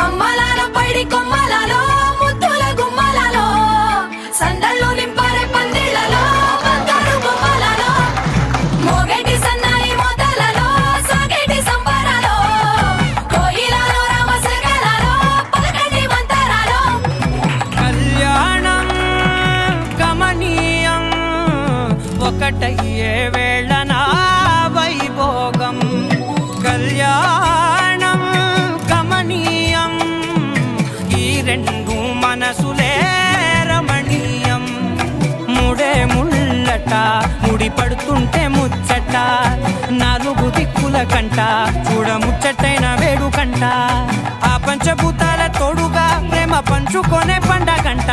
అమ్మలాల పైడి కొమ్మలలో ముద్దుల గుమ్మలలో సందళ్ళు నింపరే పందిళ్ళలో బంగారు బొమ్మలలో మోగేటి సన్నాయి మోతలలో సాగేటి సంబరాలో కోయిలలో రామశకలలో పలకటి మంతరాలో కళ్యాణం గమనీయం ఒకటయ్యే వేళ నా వైభోగం కళ్యాణం గమనీయం ఈ రెండు మనసులే రమణీయం ముడే ముళ్ళట ముడి పడుతుంటే ముచ్చట నాలుగు దిక్కుల కంట చూడ ముచ్చటైన వేడుకంట ఆ పంచభూతాల తోడుగా ప్రేమ పంచుకొనే పండగంట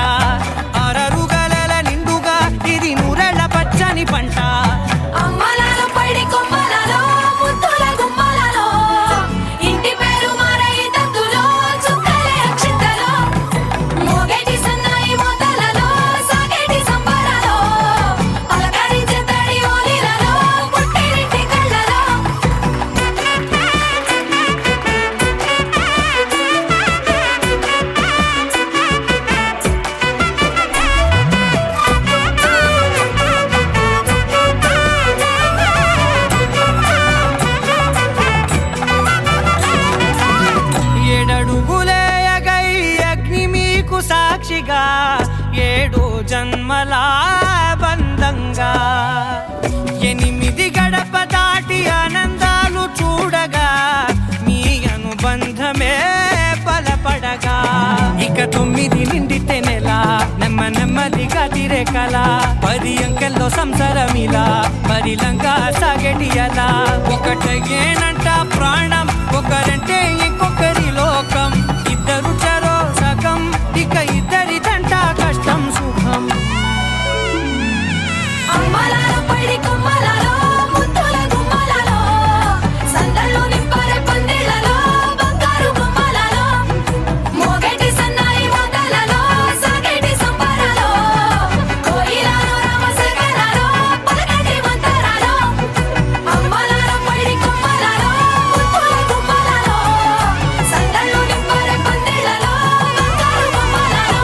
ఆరరుగల నిండుగా ఇది నూరెళ్ళ పచ్చని పంట అమ్మలాల పైడి కొమ్మలలో ముద్దుల గుమ్మలలో ఇంటి పేరు మారై తందులో చుక్కలే అక్షింతలో మోగేటి సన్నాయి మోతలలో సాగేటి సంబరాలో పలకరించే తడి ఓలిలలో పుట్టినింటి కళ్ళలో ఏడడుగులే ఎగై అగ్ని మీకు సాక్షిగా ఏడు జన్మల బంధంగా ఎనిమిది గడప దాటి ఆనందాలు చూడగా మీ అనుబంధమే బలపడగా ఇక 9 నిండితే నెల నెమ్మదిగా తిరే కల 10 అంకెల్లో సంసారమిలా పరిలంగా సాగేటి అలా ఒకటేనంట ప్రాణం ఒకరంటే ఇంకొకరి లోకం ఇద్దరు చరో సగం ఇక ఇద్దరిదంట కష్టం సుఖం అమ్మలాల పైడి కొమ్మలలో ముద్దుల గుమ్మలలో సందళ్ళు నింపరే పందిళ్ళలో బంగారు బొమ్మలలో మోగేటి సన్నాయి మోతలలో సాగేటి సంబరాలో కోయిలలో రామశకలలో పలకటి మంతరాలో అమ్మలాల పైడి కొమ్మలలో ముద్దుల గుమ్మలలో సందళ్ళు నింపరే పందిళ్ళలో బంగారు బొమ్మలలో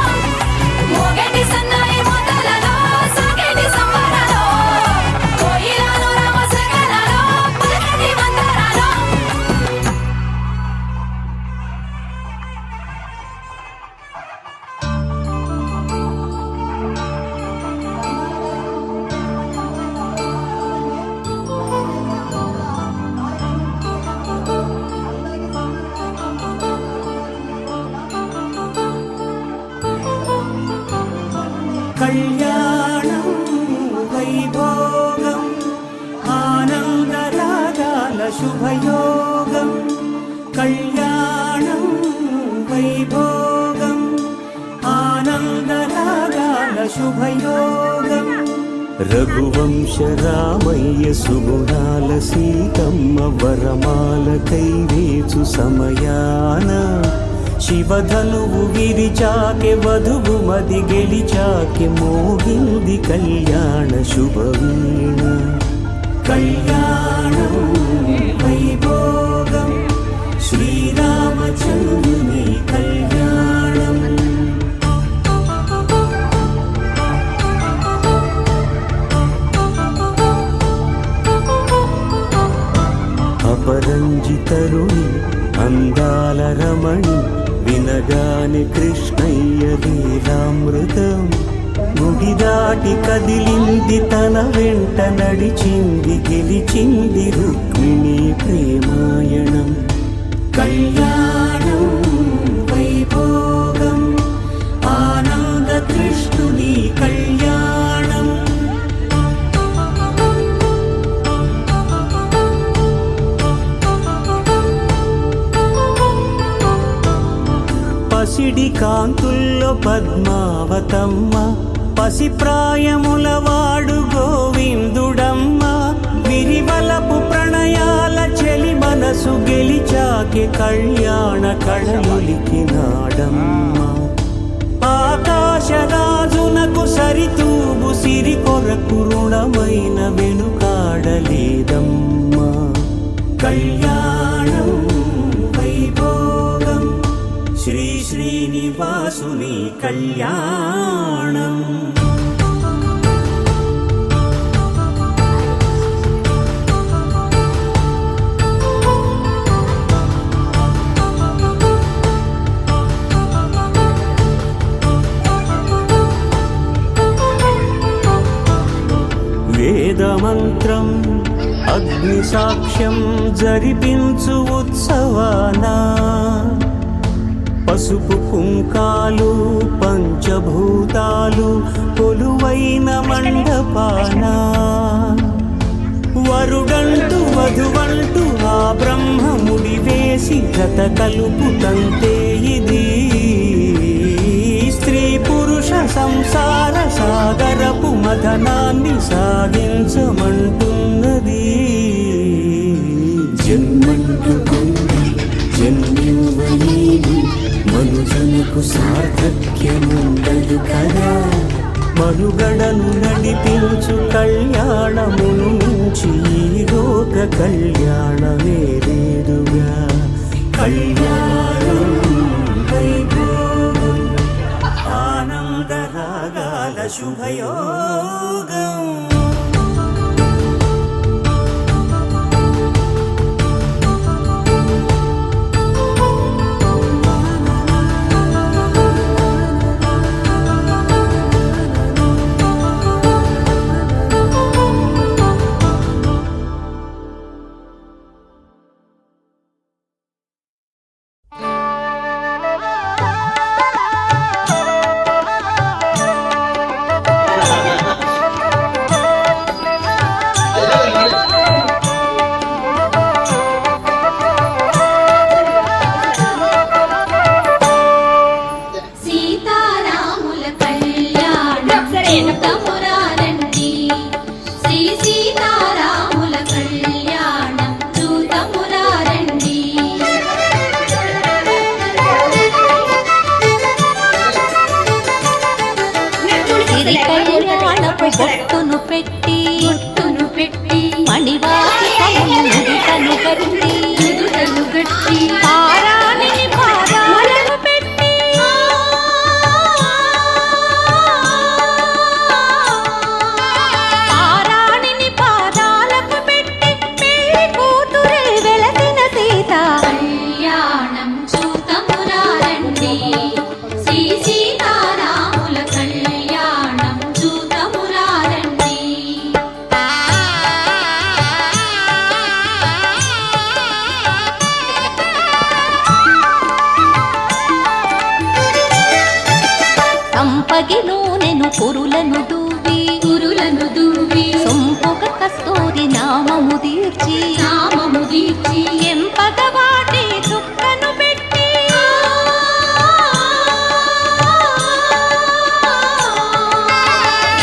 మోగేటి సన్నాయి మోతలలో సాగేటి సంబరాలో కోయిలలో రామశకలలో పలకటి మంతరాలో కళ్యాణం వైభోగం ఆనందరాగాల శుభయోగం కళ్యాణం వైభోగం ఆనందరాగాల శుభయోగం రఘువంశ రామయ్య సుగుణాల సీతమ్మ వరమాల కైవేచు సమయాన శివధనువు విరిచాకె వధువు మది గెలిచాకె మోగింది కళ్యాణ శుభవీణ కళ్యాణం వైభోగం శ్రీరామచంద్రుని కళ్యాణం అపరంజితరుణి అందాల రమణి వినగాని కృష్ణయ్య లీలామృతం గుడి దాటి కదిలింది తన వెంట నడిచింది గెలిచింది రుక్మిణి ప్రేమాయణం కళ్యాణం వైభోగం ఆనంద కృష్ణుని కళ్యాణం పసిడి కాంతుల్లో పద్మావతమ్మ పసిప్రాయముల వాడు గోవిందుడమ్మ విరివలపు ప్రణయాల చెలి మనసు గెలిచాకె కళ్యాణ కళలికినాడమ్మ ఆకాశరాజునకు సరితూబు సిరి కొరకు రుణమైన వెనుకాడలేదమ్మా కళ్యాణం వైభోగం శ్రీనివాసుని కళ్యాణం. వేదమంత్రం అగ్ని సాక్ష్యం జరిపించు ఉత్సవాన పసుపు కుంకాలు పంచభూతాలు కొలువైన మండపాన వరుడంటూ వధువంటూ ఆ బ్రహ్మముడి వేసి గత కలుపుతంతే ఇది స్త్రీ పురుష సంసార సాగరపు మదనాన్ని సాగించమంటున్నది. జన్మంటుకుంది జన్మివ్వలేని మనుజనకు సార్థక్యముండదు కదా. మనుగడను నడిపించు కళ్యాణమును మించి ఈ లోక కళ్యాణమే లేదుగా. కళ్యాణం వైభోగం ఆనందరాగాల శుభయోగం. సీతారాముల కళ్యాణం చూతమురారండి. శ్రీ సీతారాముల కళ్యాణం చూతమురారండి. సిరి కళ్యాణపు బొట్టును పెట్టి మణివాసమును గట్టి పారాణిని పాదాలను పెట్టి పారాణిని పాదాలకు పెట్టి పెళ్లి కూతురే వెలసిన సీత కళ్యాణం చూతమురారండి. శ్రీ సీతారాముల కళ్యాణం చూతమురారండి. సంపగిలో నేను పురులను దూవి సొంపుగ కస్తూరి నామము తీర్చి ఎంపగ వాటి చుక్కను పెట్టి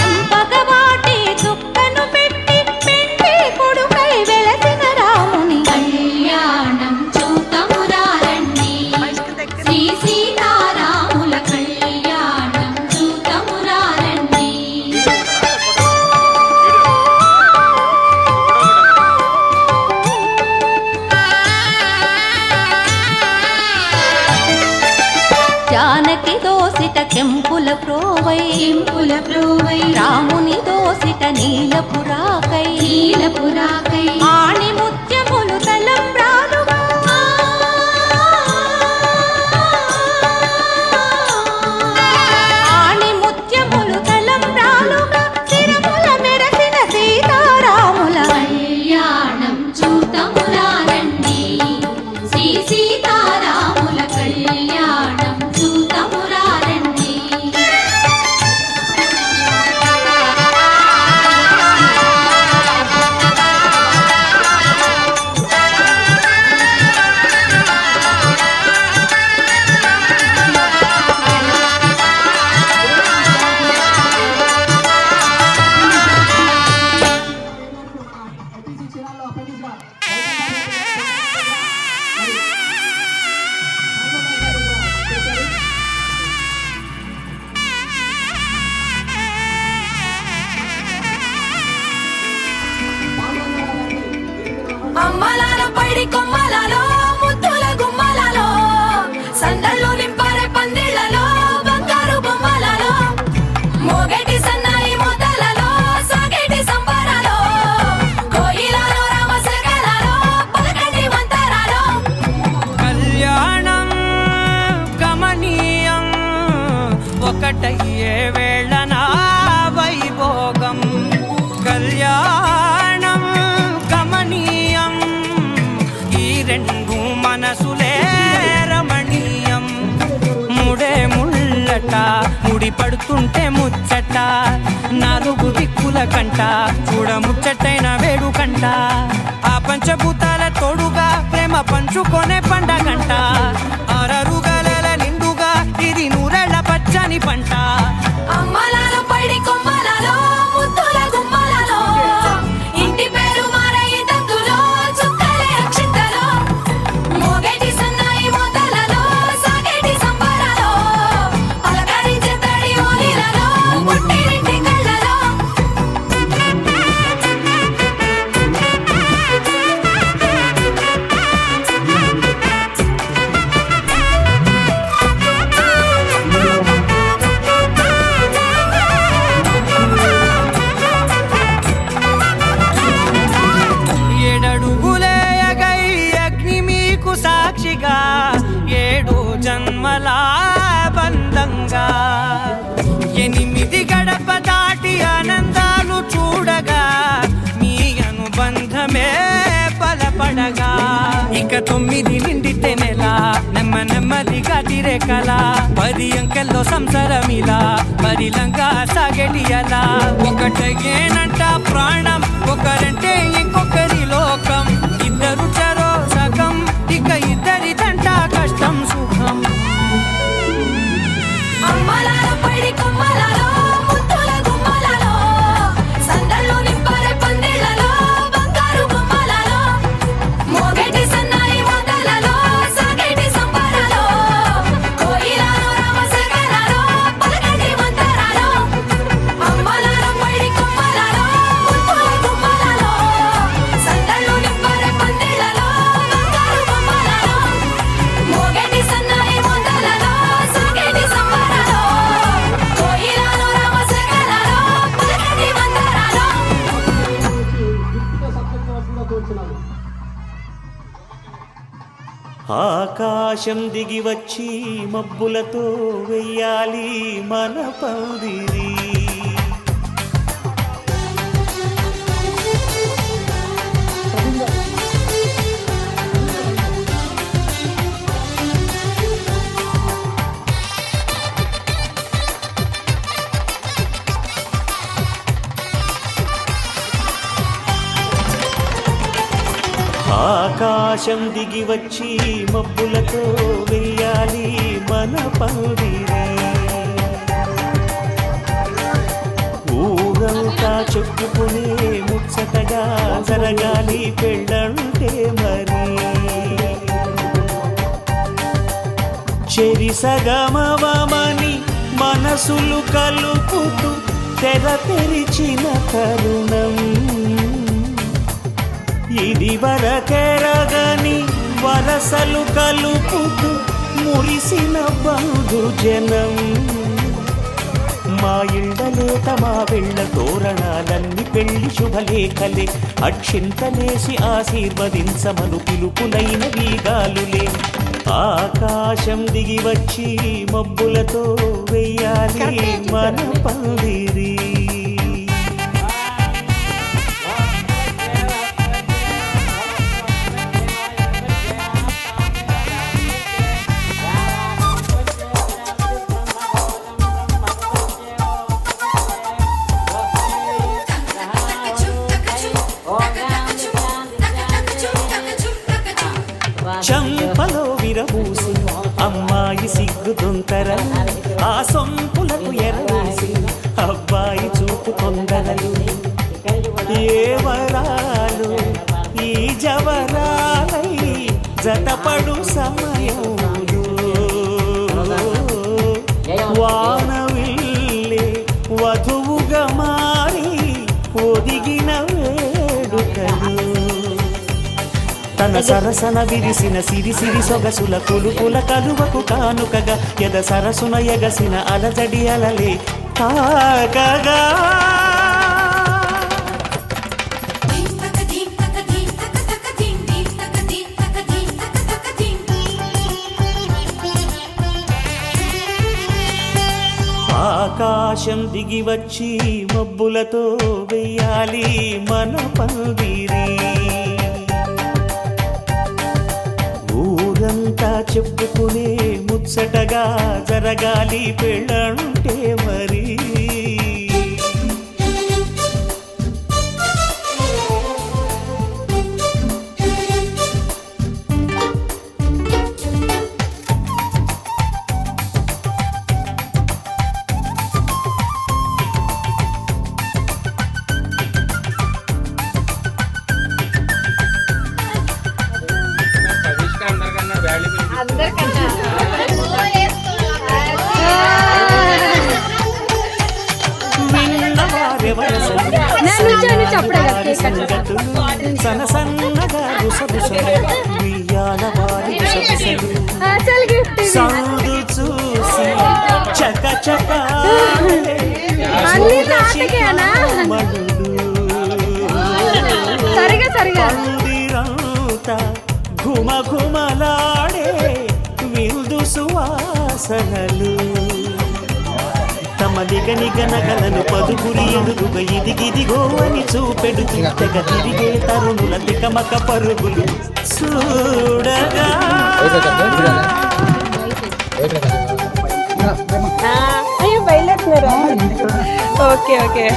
ఎంపగ వాటి చుక్కను పెట్టి పెండి కొడుకై వెలసిన రాముని కళ్యాణం చూతమురారండి. శ్రీ సీతారాముల కళ్యాణం చూతమురారండి. జానకి దోసిట కెంపుల ప్రోవై రాముని దోసిట నీలపురాకై ఆణి ముత్యములు తలంబ్రాలుగా ఆణి ముత్యములు తలంబ్రాలుగా సిరముల మెరసిన సీతారాముల కళ్యాణం చూతమురారండి. శ్రీ సీతారాముల కళ్యాణం చూతమురారండి. ఒక్కటయ్యే వేళన వైభోగం కళ్యాణం గమనీయం ఈ రెండు మనసులే రమణీయం ముడే ముళ్ళట ముడి పడుతుంటే ముచ్చట నాలుగు దిక్కుల కంట చూడ ముచ్చటైన వేడుకంట ఆ పంచభూతాల తోడుగా ప్రేమ పంచుకొనే పండగంట ఆరరుగల నిండుగా ఇది నూరెళ్ళ పచ్చని పంట అమ్మలాలో పడి కొమ్మలలో ముద్దుల గుమ్మలలో ఇంటి పేరు మారయి తందులో చుక్కలే అక్షింతలో మోగేటి సన్నాయి మోతలలో సాగేటి సంబరాలో పలకరించే తడి ఓలిలలో పుట్టినింటి కళ్ళలో ఏడడుగులేయగై అగ్ని మీకు సాక్షిగా ఏడు జన్మల బంధంగా ఎనిమిది గడప దాటి ఆనందాలు చూడగా మీ అనుబంధమే బలపడగా ఇక 9 నిండితే నెల నెమ్మదిగా తిరేకల 10 అంకెల్లో సంసారమిలా పరిలంగా సాగెడియలా ఒకటేనంట ప్రాణం ఒకరంటే ఇంకొకరి లోకం ఇద్దరు చరో సగం ఇక ఇద్దరిదంట కష్టం సుఖం అమ్మలాలో పడి కొమ్మలలో ముద్దుల గుమ్మలలో సందళ్ళు నింపరే పందిళ్ళలో బంగారు గుమ్మలలో మోగేటి సన్నాయి మోతలలో సాగేటి సంబరాలో కోయిలలో రామశకలలో పలకటి మంతరాలో అమ్మలాలో పడి కొమ్మలలో ముద్దుల గుమ్మలలో సందళ్ళు నింపరే పందిళ్ళలో బంగారు గుమ్మలలో మోగేటి సన్నాయి మోతలలో సాగేటి సంబరాలో కోయిలలో రామశకలలో పలకటి మంతరాలో ఆకాశం దిగి వచ్చి మబ్బులతో వెయ్యాలి మన పందిరి ఆకాశం దిగి వచ్చి మబ్బులతో వెయ్యాలి మన పందిరి ఊరంతా చెప్పుకునే ముచ్చటగా జరగాలి పెళ్ళంటే మరి చెరి సగమవమని మనసులు కలుపుతూ తెర తెరిచిన తరుణం ఇది వరకెరగని వరసలు కలుపుతూ మురిసిన బంధుజనం మా ఇళ్ళలేత మా వెళ్ళ తోరణాలన్నీ పెళ్లి శుభలేఖలే అక్షింతలేసి ఆశీర్వదించమను పిలుపులైన వీగాలులే ఆకాశం దిగి వచ్చి మబ్బులతో వెయ్యాలి మన పందిరి చంపలో విరబూసి అమ్మాయి సిగ్గుతుంతరలు ఆ సొంపులకు ఎరవేసి అబ్బాయి చూపు తొందరలు ఏ వరాలు ఈ జవరాలై జతపడు సమయంలో వానవిల్లే వధువుగా మారి ఒదిగిన వేడుకలు తన సరసన విరిసిన సిరి సిరి సొగసుల కులుకుల కలువకు కానుకగా ఎద సరసున ఎగసిన అలజడి అలలే తాకగా ఆకాశం దిగి వచ్చి మబ్బులతో వెయ్యాలి మన పందిరి. ఊరంతా చెప్పుకునే ముచ్చటగా జరగాలి పెళ్ళంటే మరి. సన సన్నగా రుసరుసలు ఉయ్యాల వారి రుసరుసలు సౌండు చూసి చక చక పందిరంతా ఘుమ ఘుమలాడే విందు సువాసనలు. తమ నిగనగలను పదుగురి ఎదురుగా ఇదిగిదిగో అని చూపెడుతూ తెగ తిరిగే తరుణుల తికమక పరుగులు చూడగా. Okay okay.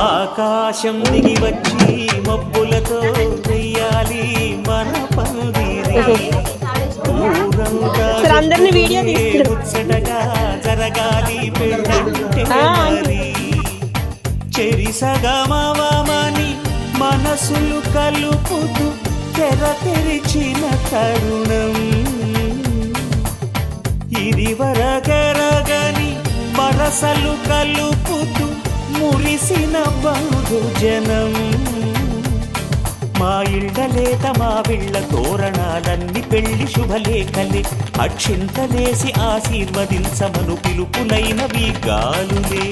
ఆకాశం దిగి వచ్చి మబ్బులతో వెయ్యాలి మన పందిరి. అందరిని వీడియో ముచ్చటగా జరగాలి పెళ్ళంటే మరి. చెరిసగమవమని మనసులు కలుపుతూ తెర తెరిచిన తరుణం. ఇది వరగరగని వరసలు కలుపుతూ మురిసిన బంధుజనం. మా ఇళ్ళలేత మా విళ్ళ తోరణాలన్నీ పెళ్లి శుభలేఖలే. అక్షింతలేసి ఆశీర్వదించమను పిలుపులైనవి గాలులే.